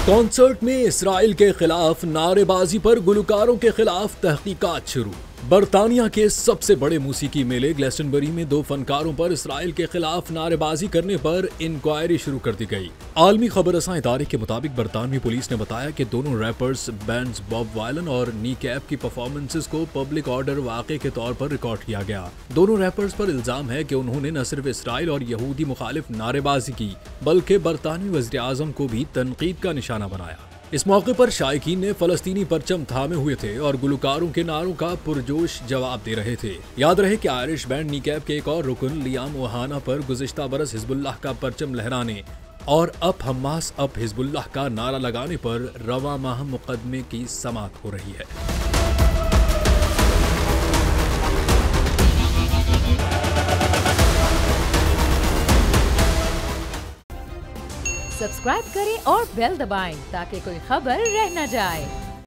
Concert में Israel के खिलाफ नारेबाजी पर गुलकारों के खिलाफ तहकीकात शुरू। बरतानिया के सबसे बड़े मूसीकी मेले ग्लेस्टनबरी में दो फनकारों पर इसराइल के खिलाफ नारेबाजी करने पर इंक्वायरी शुरू कर दी गई। आलमी खबरसां इदारे के मुताबिक बरतानवी पुलिस ने बताया कि दोनों रैपर्स बैंड्स बॉब वायलन और नी कैप की परफॉर्मेंसेस को पब्लिक ऑर्डर वाक़े के तौर पर रिकॉर्ड किया गया। दोनों रैपर्स पर इल्जाम है कि उन्होंने न सिर्फ इसराइल और यहूदी मुखालिफ नारेबाजी की बल्कि बरतानवी वज़ीर आज़म को भी तनकीद का निशाना बनाया। इस मौके पर शायकीन ने फलस्तीनी परचम थामे हुए थे और गुलकारों के नारों का पुरजोश जवाब दे रहे थे। याद रहे कि आयरिश बैंड नीकैप के एक और रुकन लियाम ओहाना पर गुज़िश्ता बरस हिजबुल्लाह का परचम लहराने और अब हमास अब हिजबुल्लाह का नारा लगाने पर रवा माह मुकदमे की समाअत हो रही है। सब्सक्राइब करें और बेल दबाएं ताकि कोई खबर रह न जाए।